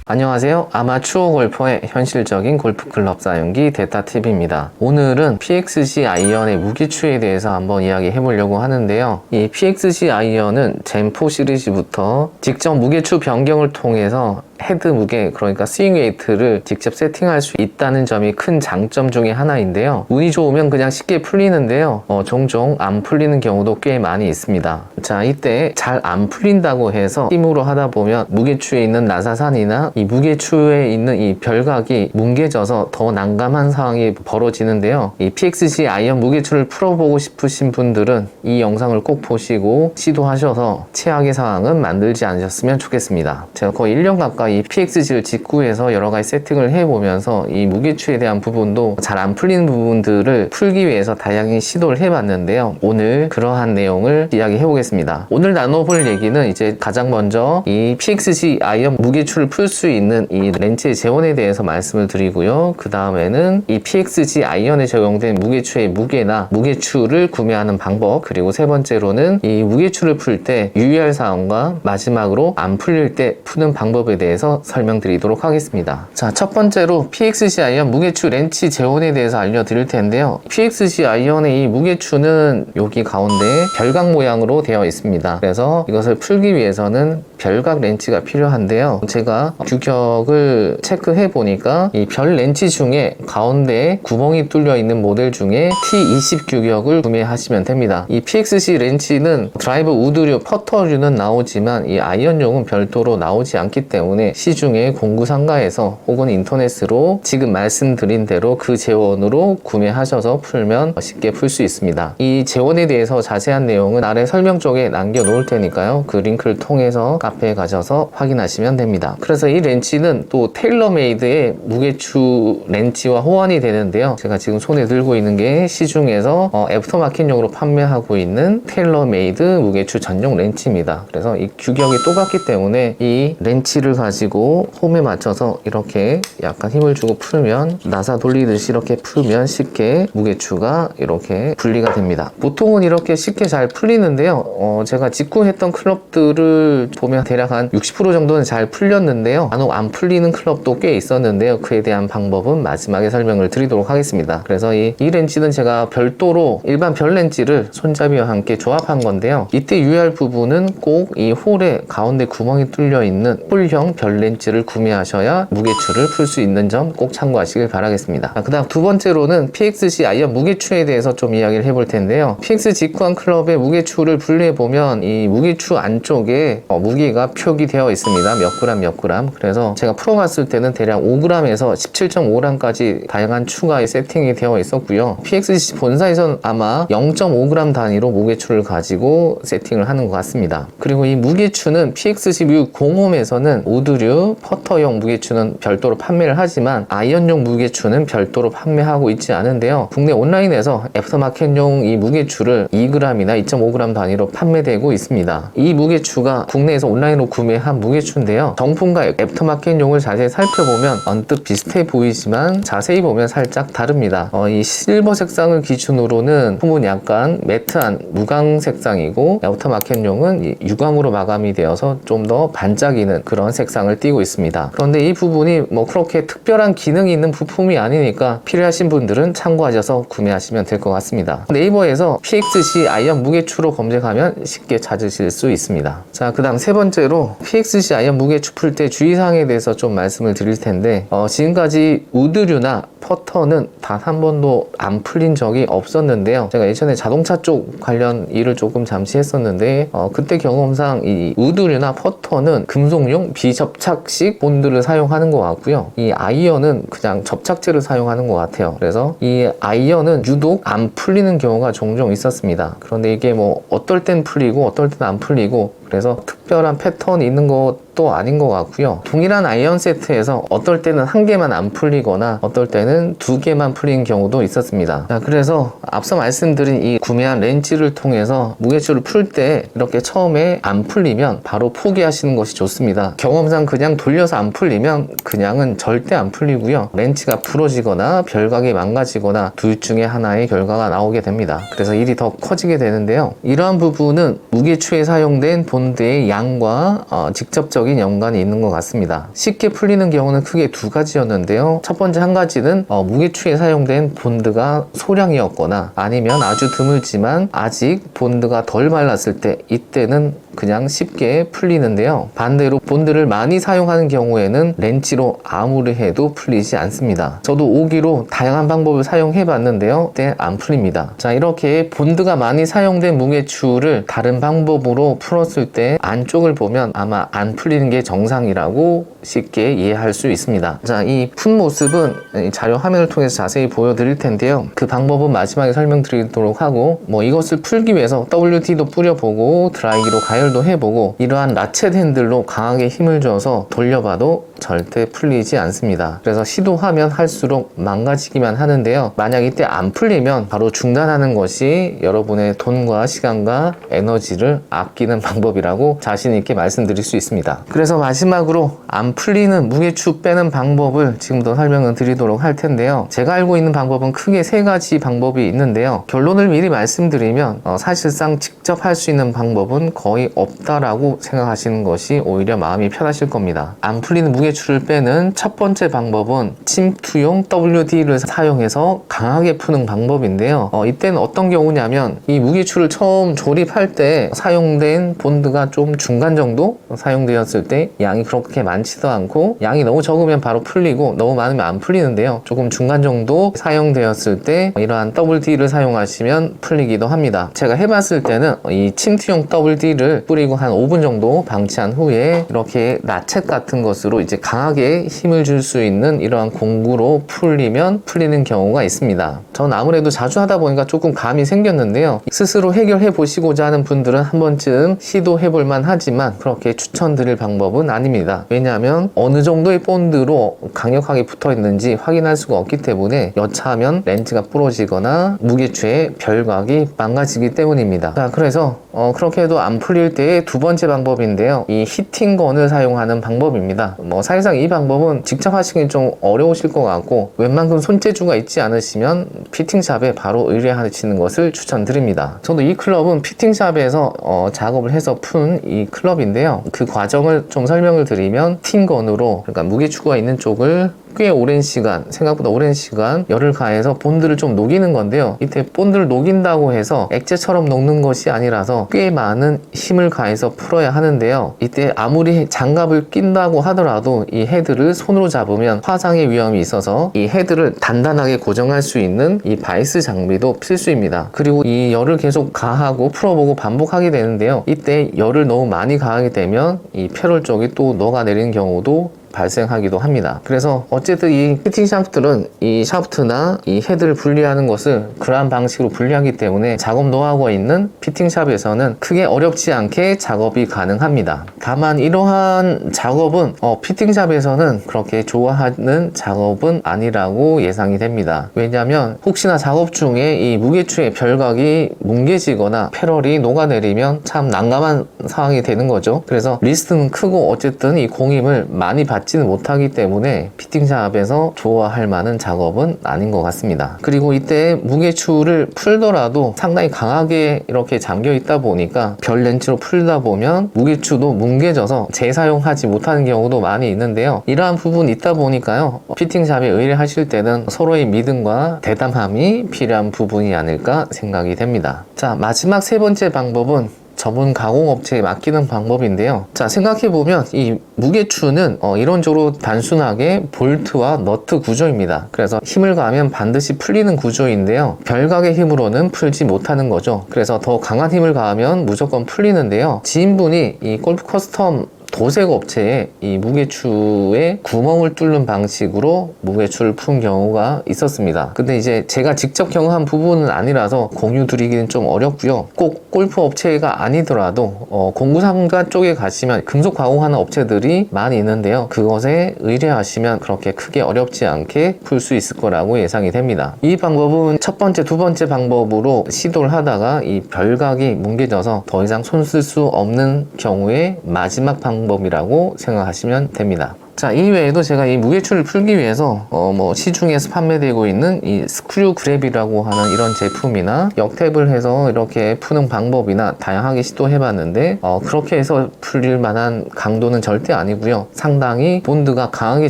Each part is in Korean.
안녕하세요. 아마추어 골퍼의 현실적인 골프클럽 사용기 데타TV입니다. 오늘은 PXC 아이언의 무게추에 대해서 한번 이야기해 보려고 하는데요. 이 PXC 아이언은 젠4 시리즈부터 직접 무게추 변경을 통해서 헤드 무게, 그러니까 스윙 웨이트를 직접 세팅할 수 있다는 점이 큰 장점 중에 하나인데요. 운이 좋으면 그냥 쉽게 풀리는데요. 종종 안 풀리는 경우도 꽤 많이 있습니다. 자, 이때 잘 안 풀린다고 해서 힘으로 하다 보면 무게추에 있는 나사산이나 이 무게추에 있는 이 별각이 뭉개져서 더 난감한 상황이 벌어지는데요. 이 PXC 아이언 무게추를 풀어보고 싶으신 분들은 이 영상을 꼭 보시고 시도하셔서 최악의 상황은 만들지 않으셨으면 좋겠습니다. 제가 거의 1년 가까이 PXC를 직구해서 여러 가지 세팅을 해보면서 이 무게추에 대한 부분도 잘 안 풀리는 부분들을 풀기 위해서 다양히 시도를 해봤는데요. 오늘 그러한 내용을 이야기해 보겠습니다. 오늘 나눠볼 얘기는 이제 가장 먼저 이 PXC 아이언 무게추를 풀 수 있는 이 렌치의 재원에 대해서 말씀을 드리고요. 그 다음에는 이 PXC 아이언에 적용된 무게추의 무게나 무게추를 구매하는 방법, 그리고 세 번째로는 이 무게추를 풀 때 유의할 사항과 마지막으로 안 풀릴 때 푸는 방법에 대해서 설명드리도록 하겠습니다. 자, 첫 번째로 PXC 아이언 무게추 렌치 재원에 대해서 알려드릴 텐데요. PXC 아이언의 이 무게추는 여기 가운데 별각 모양으로 되어 있습니다. 그래서 이것을 풀기 위해서는 별각 렌치가 필요한데요. 제가 규격을 체크해 보니까 이 별 렌치 중에 가운데에 구멍이 뚫려 있는 모델 중에 T20 규격을 구매하시면 됩니다. 이 PXC 렌치는 드라이버 우드류, 퍼터류는 나오지만 이 아이언용은 별도로 나오지 않기 때문에 시중에 공구상가에서 혹은 인터넷으로 지금 말씀드린 대로 그 재원으로 구매하셔서 풀면 쉽게 풀 수 있습니다. 이 재원에 대해서 자세한 내용은 아래 설명 쪽에 남겨 놓을 테니까요. 그 링크를 통해서 카페에 가셔서 확인하시면 됩니다. 그래서 이 렌치는 또 테일러메이드의 무게추 렌치와 호환이 되는데요. 제가 지금 손에 들고 있는 게 시중에서 애프터마켓용으로 판매하고 있는 테일러메이드 무게추 전용 렌치입니다. 그래서 이 규격이 똑같기 때문에 이 렌치를 가지고 홈에 맞춰서 이렇게 약간 힘을 주고 풀면, 나사 돌리듯이 이렇게 풀면 쉽게 무게추가 이렇게 분리가 됩니다. 보통은 이렇게 쉽게 잘 풀리는데요. 제가 직구했던 클럽들을 보면 대략 한 60% 정도는 잘 풀렸는데요. 간혹 안 풀리는 클럽도 꽤 있었는데요. 그에 대한 방법은 마지막에 설명을 드리도록 하겠습니다. 그래서 이 렌치는 제가 별도로 일반 별 렌치를 손잡이와 함께 조합한 건데요. 이때 유의할 부분은 꼭 이 홀에 가운데 구멍이 뚫려 있는 홀형 별 렌치를 구매하셔야 무게추를 풀 수 있는 점 꼭 참고하시길 바라겠습니다. 그 다음 두 번째로는 PXC 아이언 무게추에 대해서 좀 이야기를 해볼 텐데요. PX 직구한 클럽의 무게추를 분류해보면 이 무게추 안쪽에 무게가 표기되어 있습니다. 몇 그램. 그래서 제가 풀어봤을 때는 대략 5g에서 17.5g까지 다양한 추가의 세팅이 되어 있었고요. PXC 본사에서는 아마 0.5g 단위로 무게추를 가지고 세팅을 하는 것 같습니다. 그리고 이 무게추는 PXC 뮤 공홈에서는 우드류, 퍼터용 무게추는 별도로 판매를 하지만 아이언용 무게추는 별도로 판매하고 있지 않은데요. 국내 온라인에서 애프터마켓용 이 무게추를 2g이나 2.5g 단위로 판매되고 있습니다. 이 무게추가 국내에서 온라인으로 구매한 무게추인데요. 정품과 애프터마켓용을 자세히 살펴보면 언뜻 비슷해 보이지만 자세히 보면 살짝 다릅니다. 이 실버 색상을 기준으로는 폼은 약간 매트한 무광 색상이고, 애프터마켓용은 유광으로 마감이 되어서 좀 더 반짝이는 그런 색상을 띠고 있습니다. 그런데 이 부분이 뭐 그렇게 특별한 기능이 있는 부품이 아니니까 필요하신 분들은 참고하셔서 구매하시면 될 것 같습니다. 네이버에서 PXC 아이언 무게추로 검색하면 쉽게 찾으실 수 있습니다. 자, 그 다음 세 번째로 PXC 아이언 무게추 풀 때 주의사항에 대해서 좀 말씀을 드릴 텐데, 지금까지 우드류나 퍼터는 단 한 번도 안 풀린 적이 없었는데요. 제가 예전에 자동차 쪽 관련 일을 조금 잠시 했었는데, 그때 경험상 이 우드류나 퍼터는 금속용 비접착식 본드를 사용하는 것 같고요. 이 아이언은 그냥 접착제를 사용하는 것 같아요. 그래서 이 아이언은 유독 안 풀리는 경우가 종종 있었습니다. 그런데 이게 뭐 어떨 땐 풀리고 어떨 땐 안 풀리고, 그래서 특별한 패턴이 있는 것도 아닌 것 같고요. 동일한 아이언 세트에서 어떨 때는 한 개만 안 풀리거나 어떨 때는 두 개만 풀린 경우도 있었습니다. 자, 그래서 앞서 말씀드린 이 구매한 렌치를 통해서 무게추를 풀 때 이렇게 처음에 안 풀리면 바로 포기하시는 것이 좋습니다. 경험상 그냥 돌려서 안 풀리면 그냥은 절대 안 풀리고요. 렌치가 부러지거나 별각이 망가지거나 둘 중에 하나의 결과가 나오게 됩니다. 그래서 일이 더 커지게 되는데요. 이러한 부분은 무게추에 사용된 본 본드의 양과 직접적인 연관이 있는 것 같습니다. 쉽게 풀리는 경우는 크게 두 가지였는데요. 첫 번째 한 가지는 무게추에 사용된 본드가 소량이었거나 아니면 아주 드물지만 아직 본드가 덜 말랐을 때, 이때는 그냥 쉽게 풀리는데요. 반대로 본드를 많이 사용하는 경우에는 렌치로 아무리 해도 풀리지 않습니다. 저도 오기로 다양한 방법을 사용해 봤는데요. 그때 안 풀립니다. 자, 이렇게 본드가 많이 사용된 무게추를 다른 방법으로 풀었을 때 안쪽을 보면 아마 안 풀리는 게 정상이라고 쉽게 이해할 수 있습니다. 자, 이 푼 모습은 이 자료 화면을 통해서 자세히 보여드릴 텐데요. 그 방법은 마지막에 설명드리도록 하고, 이것을 풀기 위해서 WD도 뿌려보고 드라이기로 가열도 해보고 이러한 라쳇 핸들로 강하게 힘을 줘서 돌려봐도 절대 풀리지 않습니다. 그래서 시도하면 할수록 망가지기만 하는데요. 만약 이때 안 풀리면 바로 중단하는 것이 여러분의 돈과 시간과 에너지를 아끼는 방법이라고 자신 있게 말씀드릴 수 있습니다. 그래서 마지막으로 안 풀리는 무게추 빼는 방법을 지금부터 설명을 드리도록 할 텐데요. 제가 알고 있는 방법은 크게 세 가지 방법이 있는데요. 결론을 미리 말씀드리면 사실상 직접 할 수 있는 방법은 거의 없다라고 생각하시는 것이 오히려 마음이 편하실 겁니다. 안 풀리는 무게추를 빼는 첫 번째 방법은 침투용 WD를 사용해서 강하게 푸는 방법인데요. 이때는 어떤 경우냐면 이 무게추를 처음 조립할 때 사용된 본드가 좀 중간 정도 사용되었을 때 양이 그렇게 많지도 않고, 양이 너무 적으면 바로 풀리고 너무 많으면 안 풀리는데요. 조금 중간 정도 사용되었을 때 이러한 WD를 사용하시면 풀리기도 합니다. 제가 해봤을 때는 이 침투용 WD를 뿌리고 한 5분 정도 방치한 후에 이렇게 라쳇 같은 것으로 이제 강하게 힘을 줄 수 있는 이러한 공구로 풀리면 풀리는 경우가 있습니다. 전 아무래도 자주 하다 보니까 조금 감이 생겼는데요. 스스로 해결해 보시고자 하는 분들은 한 번쯤 시도해 볼 만하지만 그렇게 추천드릴 방법은 아닙니다. 왜냐하면 어느 정도의 본드로 강력하게 붙어 있는지 확인할 수가 없기 때문에 여차하면 렌즈가 부러지거나 무게추의 결각이 망가지기 때문입니다. 자, 그래서 그렇게 해도 안 풀릴 때의 두 번째 방법인데요. 이 히팅건을 사용하는 방법입니다. 사실상 이 방법은 직접 하시기 좀 어려우실 것 같고, 웬만큼 손재주가 있지 않으시면 피팅샵에 바로 의뢰하시는 것을 추천드립니다. 저도 이 클럽은 피팅샵에서 작업을 해서 푼 이 클럽인데요. 그 과정을 좀 설명을 드리면, 팅건으로, 그러니까 무게추가 있는 쪽을 꽤 오랜 시간, 생각보다 오랜 시간 열을 가해서 본드를 좀 녹이는 건데요. 이때 본드를 녹인다고 해서 액체처럼 녹는 것이 아니라서 꽤 많은 힘을 가해서 풀어야 하는데요. 이때 아무리 장갑을 낀다고 하더라도 이 헤드를 손으로 잡으면 화상의 위험이 있어서 이 헤드를 단단하게 고정할 수 있는 이 바이스 장비도 필수입니다. 그리고 이 열을 계속 가하고 풀어보고 반복하게 되는데요. 이때 열을 너무 많이 가하게 되면 이 페럴 쪽이 또 녹아내리는 경우도 발생하기도 합니다. 그래서 어쨌든 이 피팅 샤프트는 이 샤프트나 이 헤드를 분리하는 것을 그러한 방식으로 분리하기 때문에 작업 노하우가 있는 피팅샵에서는 크게 어렵지 않게 작업이 가능합니다. 다만 이러한 작업은 피팅샵에서는 그렇게 좋아하는 작업은 아니라고 예상이 됩니다. 왜냐하면 혹시나 작업 중에 이 무게추의 결각이 뭉개지거나 패럴이 녹아내리면 참 난감한 상황이 되는 거죠. 그래서 리스크는 크고 어쨌든 이 공임을 많이 받지는 못하기 때문에 피팅샵에서 좋아할 만한 작업은 아닌 것 같습니다. 그리고 이때 무게추를 풀더라도 상당히 강하게 이렇게 잠겨 있다 보니까 별 렌치로 풀다 보면 무게추도 뭉개져서 재사용하지 못하는 경우도 많이 있는데요. 이러한 부분이 있다 보니까요, 피팅샵에 의뢰하실 때는 서로의 믿음과 대담함이 필요한 부분이 아닐까 생각이 됩니다. 자, 마지막 세 번째 방법은 전문 가공업체에 맡기는 방법인데요. 자, 생각해보면 이 무게추는 이론적으로 단순하게 볼트와 너트 구조입니다. 그래서 힘을 가하면 반드시 풀리는 구조인데요. 결각의 힘으로는 풀지 못하는 거죠. 그래서 더 강한 힘을 가하면 무조건 풀리는데요. 지인분이 이 골프 커스텀 도색 업체에 이 무게추에 구멍을 뚫는 방식으로 무게추를 푼 경우가 있었습니다. 근데 이제 제가 직접 경험한 부분은 아니라서 공유 드리기는 좀 어렵고요. 꼭 골프 업체가 아니더라도 공구상가 쪽에 가시면 금속 가공하는 업체들이 많이 있는데요. 그것에 의뢰하시면 그렇게 크게 어렵지 않게 풀 수 있을 거라고 예상이 됩니다. 이 방법은 첫 번째, 두 번째 방법으로 시도를 하다가 이 결각이 뭉개져서 더 이상 손 쓸 수 없는 경우에 마지막 방법이라고 생각하시면 됩니다. 자, 이외에도 제가 이 무게추를 풀기 위해서 시중에서 판매되고 있는 이 스크류 그랩이라고 하는 이런 제품이나 역탭을 해서 이렇게 푸는 방법이나 다양하게 시도해봤는데 그렇게 해서 풀릴 만한 강도는 절대 아니고요. 상당히 본드가 강하게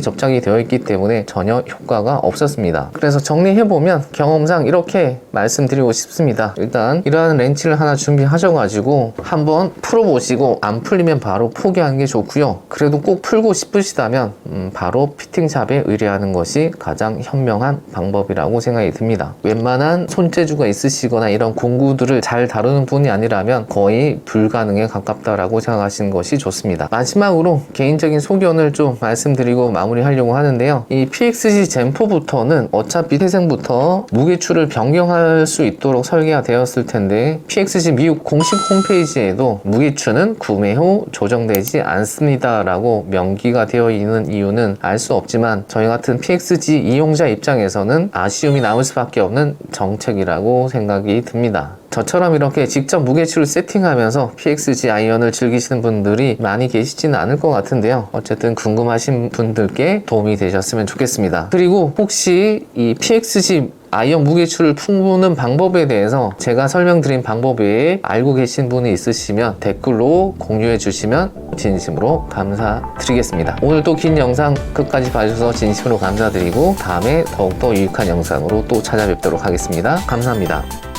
접착이 되어 있기 때문에 전혀 효과가 없었습니다. 그래서 정리해보면 경험상 이렇게 말씀드리고 싶습니다. 일단 이러한 렌치를 하나 준비하셔가지고 한번 풀어보시고 안 풀리면 바로 포기하는 게 좋고요. 그래도 꼭 풀고 싶으시다면 바로 피팅샵에 의뢰하는 것이 가장 현명한 방법이라고 생각이 듭니다. 웬만한 손재주가 있으시거나 이런 공구들을 잘 다루는 분이 아니라면 거의 불가능에 가깝다라고 생각하시는 것이 좋습니다. 마지막으로 개인적인 소견을 좀 말씀드리고 마무리하려고 하는데요. 이 PXG 젠4부터는 어차피 태생부터 무게추를 변경할 수 있도록 설계가 되었을 텐데 PXG 미국 공식 홈페이지에도 무게추는 구매 후 조정되지 않습니다 라고 명기가 되어 있는 이유는 알 수 없지만 저희 같은 PXG 이용자 입장에서는 아쉬움이 남을 수밖에 없는 정책이라고 생각이 듭니다. 저처럼 이렇게 직접 무게추를 세팅하면서 PXG 아이언을 즐기시는 분들이 많이 계시지는 않을 것 같은데요. 어쨌든 궁금하신 분들께 도움이 되셨으면 좋겠습니다. 그리고 혹시 이 PXG 아이언 무게추를 푸는 방법에 대해서 제가 설명드린 방법 외에 알고 계신 분이 있으시면 댓글로 공유해 주시면 진심으로 감사드리겠습니다. 오늘도 긴 영상 끝까지 봐주셔서 진심으로 감사드리고 다음에 더욱더 유익한 영상으로 또 찾아뵙도록 하겠습니다. 감사합니다.